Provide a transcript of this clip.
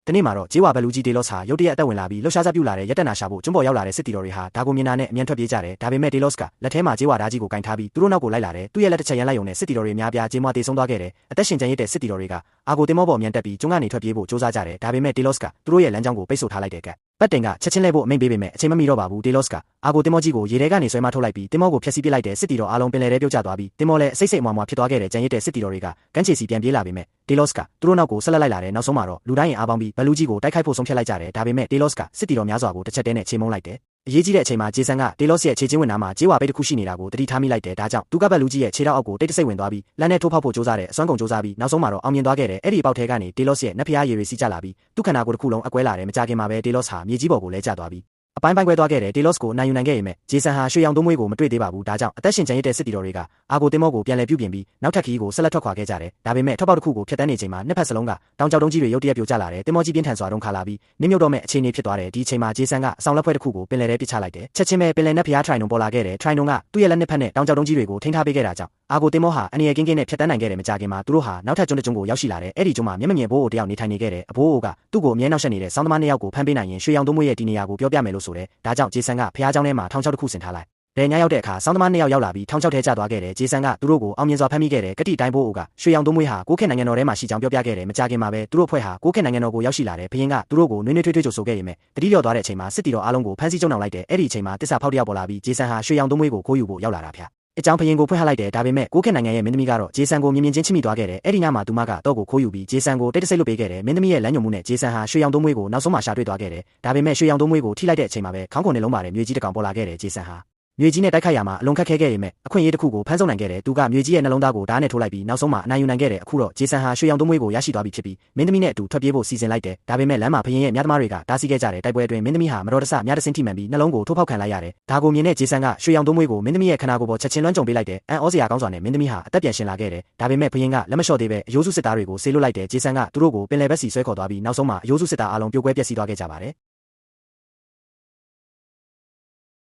တနေ့မှာတော့ဂျေးဝါဘလူကြီးဒေလော့စ်ဟာရုတ်တရက်အသက်ဝင်လာပြီးလှုပ်ရှားစားပြုလာတဲ့ရက်တက်နာရှာဖို့ကျွန်းပေါ်ရောက်လာတဲ့စစ်တီတော်တွေဟာဒါကိုမြင်တာနဲ့အမြန်ထွက်ပြေးကြတယ်ဒါပေမဲ့ဒေလော့စ်ကလက်ထဲမှာဂျေးဝါဓာကြီးကိုကင်ထားပြီးသူတို့နောက်ကိုလိုက်လာတယ်သူ့ရဲ့လက်တစ်ချက်ရန်လိုက်ုံနဲ့စစ်တီတော်တွေများပြားဂျေးမွားတေဆုံးသွားခဲ့တယ်အသက်ရှင်ကျန်ရစ်တဲ့စစ်တီတော်တွေကအာကိုတင်မောပေါ်အမြန်တက်ပြီးကျွန်းကနေထွက်ပြေးဖို့စ조사ကြတယ်ဒါပေမဲ့ဒေလော့စ်ကသူတို့ရဲ့လမ်းကြောင်းကိုပိတ်ဆို့ထားလိုက်တယ်ကပတ်တင်ကချက်ချင်းလဲဖို့အမိန့်ပေးပေမဲ့အချိန်မမီတော့ပါဘူးဒေလော့စ်ကအာကိုတင်မောကြီးကိုရေထဲကနေဆွဲမထုတ်လိုက်ပြီးတင်မောကိုဖျက်ဆီးပစ်လိုက်တဲ့စစ်တီတော်အားလုံးပင်လယ်ထဲပြုတ်ကျသွားပြီးတင်မောလည်းအစိတ်စိတ်အမွားမွာဖြစ်သွားခဲ့တဲ့ကျန်ရစ်တဲ့စစ်တီတော်တွေကကမ်းခြေစီပြန်ပြေးလာပေမဲ့ဒေလော့စ်ကသူတို့နောက်ကိုဆက်လက်လိုက်လာတယ်နောက်ဆုံးမှာတော့လူတိုင်းရင်အားပေါင်းပြီးဘလူကြီးကိုတိုက်ခိုက်ဖို့ဆုံးဖြတ်လိုက်ကြတယ်ဒါပေမဲ့ဒေလော့စ်ကစစ်တီတော်များစွာကိုတစ်ချက်တည်းနဲ့ချေမှုန်းလိုက်တယ်အရေးကြီးတဲ့အချိန်မှာဂျေဆန်ကဒေလော့စ်ရဲ့ခြေချင်းဝင်နာမှာဂျေးဝါပိတ်တစ်ခုရှိနေတာကိုတတိထားမိလိုက်တယ်ဒါကြောင့်သူကဘလူကြီးရဲ့ခြေထောက်အောက်ကိုတိတ်တဆိတ်ဝင်သွားပြီးလမ်းနဲ့ထိုးဖောက်ဖို့စ조사တဲ့အစွမ်းကုန်စ조사ပြီးနောက်ဆုံးမှာတော့အောင်မြင်သွားခဲ့တယ်အဲ့ဒီပေါက်ထဲကနေဒေလော့စ်ရဲ့နက်ဖျားရည်တွေစီးကျလာပြီးသူ့ခန္ဓာကိုယ်တစ်ခုလုံးအကွဲလာတယ်မကြခင်မှာပဲဒေလော့စ်ဟာမြေကြီးပေါ်ကိုလဲကျသွားပြီးအပိုင်းပိုင်းကွဲသွားခဲ့တယ်ဒေလော့စ်ကိုနိုင်ယူနိုင်ခဲ့ရမယ်ဂျေဆန်ဟာရွှေရောင်သုံးမွေးကိုမတွေ့သေးပါဘူးဒါကြောင့်အသက်ရှင်ကျန်ရစ်တဲ့စစ်တီတော်တွေကအာကိုတင်မောကိုပြန်လည်ပြုပြင်ပြီးနောက်ထပ်ခီးကိုဆက်လက်ထွက်ခွာခဲ့ကြတယ်ဒါပေမဲ့ထွက်ပေါက်တစ်ခုကိုဖျက်တန်းနေချိန်မှာနှစ်ဖက်စလုံးကတောင်ကြောက်တုံးကြီးတွေရုတ်တရက်ပြိုကျလာတယ်တင်မောကြီးပြင်းထန်စွာတုံးခါလာပြီးနင်းမြုပ်တော့မဲ့အခြေအနေဖြစ်သွားတယ်ဒီအချိန်မှာဂျေဆန်ကအဆောင်လက်ဖွဲတစ်ခုကိုပင်လယ်ထဲပစ်ချလိုက်တယ်ချက်ချင်းပဲပင်လယ်နက်ဖျားထရိုင်နုံပေါ်လာခဲ့တယ်ထရိုင်နုံကသူ့ရဲ့လက်နှစ်ဖက်နဲ့တောင်ကြောက်တုံးကြီးတွေကိုထိန်းထားပေးခဲ့တာကြောင့်အာကိုတင်မောဟာအနေရကင်းကင်းနဲ့ဖျက်တန်းနိုင်ခဲ့တယ်မကြခင်မှာသူတို့ဟာနောက်ထပ်ကျွန်းတစ်ကျွန်းကိုရောက်ရှိလာတယ်အဲ့ဒီကျွန်းမှာမျက်မမြင်ဘိုးအိုတယောက်နေထိုင်နေခဲ့တယ်အဘိုးအိုကသူ့ကိုအမြဲနှောက်ယှက်နေတဲ့စောင်းသမားနှစ်ယောက်ကိုဖမ်းပေးနိုင်ရင်ရွှေရောင်သုံးမွေးရဲ့ဒီနေရာကိုပြောပြမယ်လို့ဆိုတယ်ဒါကြောင့်ဂျေဆန်ကဖျားเจ้าထဲမှာထောင်ချောက်တစ်ခုဆင်ထားလိုက်ဘယ်ညရောက်တဲ့အခါစောင်းသမားနှစ်ယောက်ရောက်လာပြီးထောင်ချောက်ထဲကျသွားခဲ့တယ်ဂျေဆန်ကသူတို့ကိုအောင်မြင်စွာဖမ်းမိခဲ့တယ်ကတိတိုင်းဘိုးအိုကရွှေရောင်သုံးမွေးဟာကိုးခေတ်နိုင်ငံတော်ထဲမှာရှိကြောင်းပြောပြခဲ့တယ်မကြခင်မှာပဲသူတို့ဖွဲ့ဟာကိုးခေတ်နိုင်ငံတော်ကိုရောက်ရှိလာတယ်ဘုရင်ကသူတို့ကိုနွေးနွေးထွေးထွေးကြိုဆိုခဲ့ရမယ်တတိလျော့သွားတဲ့အချိန်မှာစစ်တီတော်အားလုံးကိုဖမ်းဆီးကြုံနှောင်လိုက်တယ်အဲ့ဒီအချိန်မှာတစ္ဆာဖောက်တယောက်ပေါ်လာပြီးဂျေဆန်ဟာရွှေရောင်သုံးမွေးကိုခိုးယူဖို့ရောက်လာတာဗျအကြောင်းဘုရင်ကိုဖွင့်ဟလိုက်တယ်ဒါပေမဲ့ကိုးခေတ်နိုင်ငံရဲ့မင်းသမီးကတော့ဂျေဆန်ကိုမြင်မြင်ချင်းချစ်မိသွားခဲ့တယ်အဲ့ဒီညမှာသူမကတော့ကိုခိုးယူပြီးဂျေဆန်ကိုတိတ်တဆိတ်လွတ်ပေးခဲ့တယ်မင်းသမီးရဲ့လမ်းညွှန်မှုနဲ့ဂျေဆန်ဟာရွှေရောင်သုံးမွေးကိုနောက်ဆုံးမှရှာတွေ့သွားခဲ့တယ်ဒါပေမဲ့ရွှေရောင်သုံးမွေးကိုထိလိုက်တဲ့အချိန်မှာပဲခေါင်းခုန်နှလုံးပါတယ်မြေကြီးတစ်ကောင်ပေါ်လာခဲ့တယ်ဂျေဆန်ဟာမြေကြီးနဲ့တိုက်ခိုက်ရမှာအလွန်ခက်ခဲခဲ့ရမယ်အခွင့်အရေးတစ်ခုကိုဖမ်းဆုပ်နိုင်ခဲ့တယ်သူကမြေကြီးရဲ့နှလုံးသားကိုဓာတ်နဲ့ထိုးလိုက်ပြီးနောက်ဆုံးမှအနိုင်ယူနိုင်ခဲ့တယ်အခုတော့ဂျေဆန်ဟာရွှေရောင်သုံးမွေးကိုရရှိသွားပြီဖြစ်ပြီးမင်းသမီးနဲ့အတူထွက်ပြေးဖို့စီစဉ်လိုက်တယ်ဒါပေမဲ့လမ်းမှာဘုရင်ရဲ့မြတ်သမားတွေကတားဆီးခဲ့ကြတယ်တိုက်ပွဲအတွင်းမင်းသမီးဟာမတော်တဆမြတ်တဆင်းထိမှန်ပြီးနှလုံးကိုထိုးဖောက်ခံလိုက်ရတယ်ဒါကိုမြင်တဲ့ဂျေဆန်ကရွှေရောင်သုံးမွေးကိုမင်းသမီးရဲ့ခန္ဓာကိုယ်ပေါ်ချက်ချင်းလွှမ်းကြုံပေးလိုက်တယ်အန်ဩစရာကောင်းစွာနဲ့မင်းသမီးဟာအသက်ပြန်ရှင်လာခဲ့တယ်ဒါပေမဲ့ဘုရင်ကလက်မလျှော့သေးပဲအယိုးစုစစ်သားတွေကိုဆေးလွတ်လိုက်တယ်ဂျေဆန်ကသူတို့ကိုပင်လယ်ဘက်စီဆွဲခေါ်သွားပြီးနောက်ဆုံးမှာအယိုးစုစစ်သားအလုံးပြိုကွဲပျက်စီးသွားခဲ့ကြပါတယ်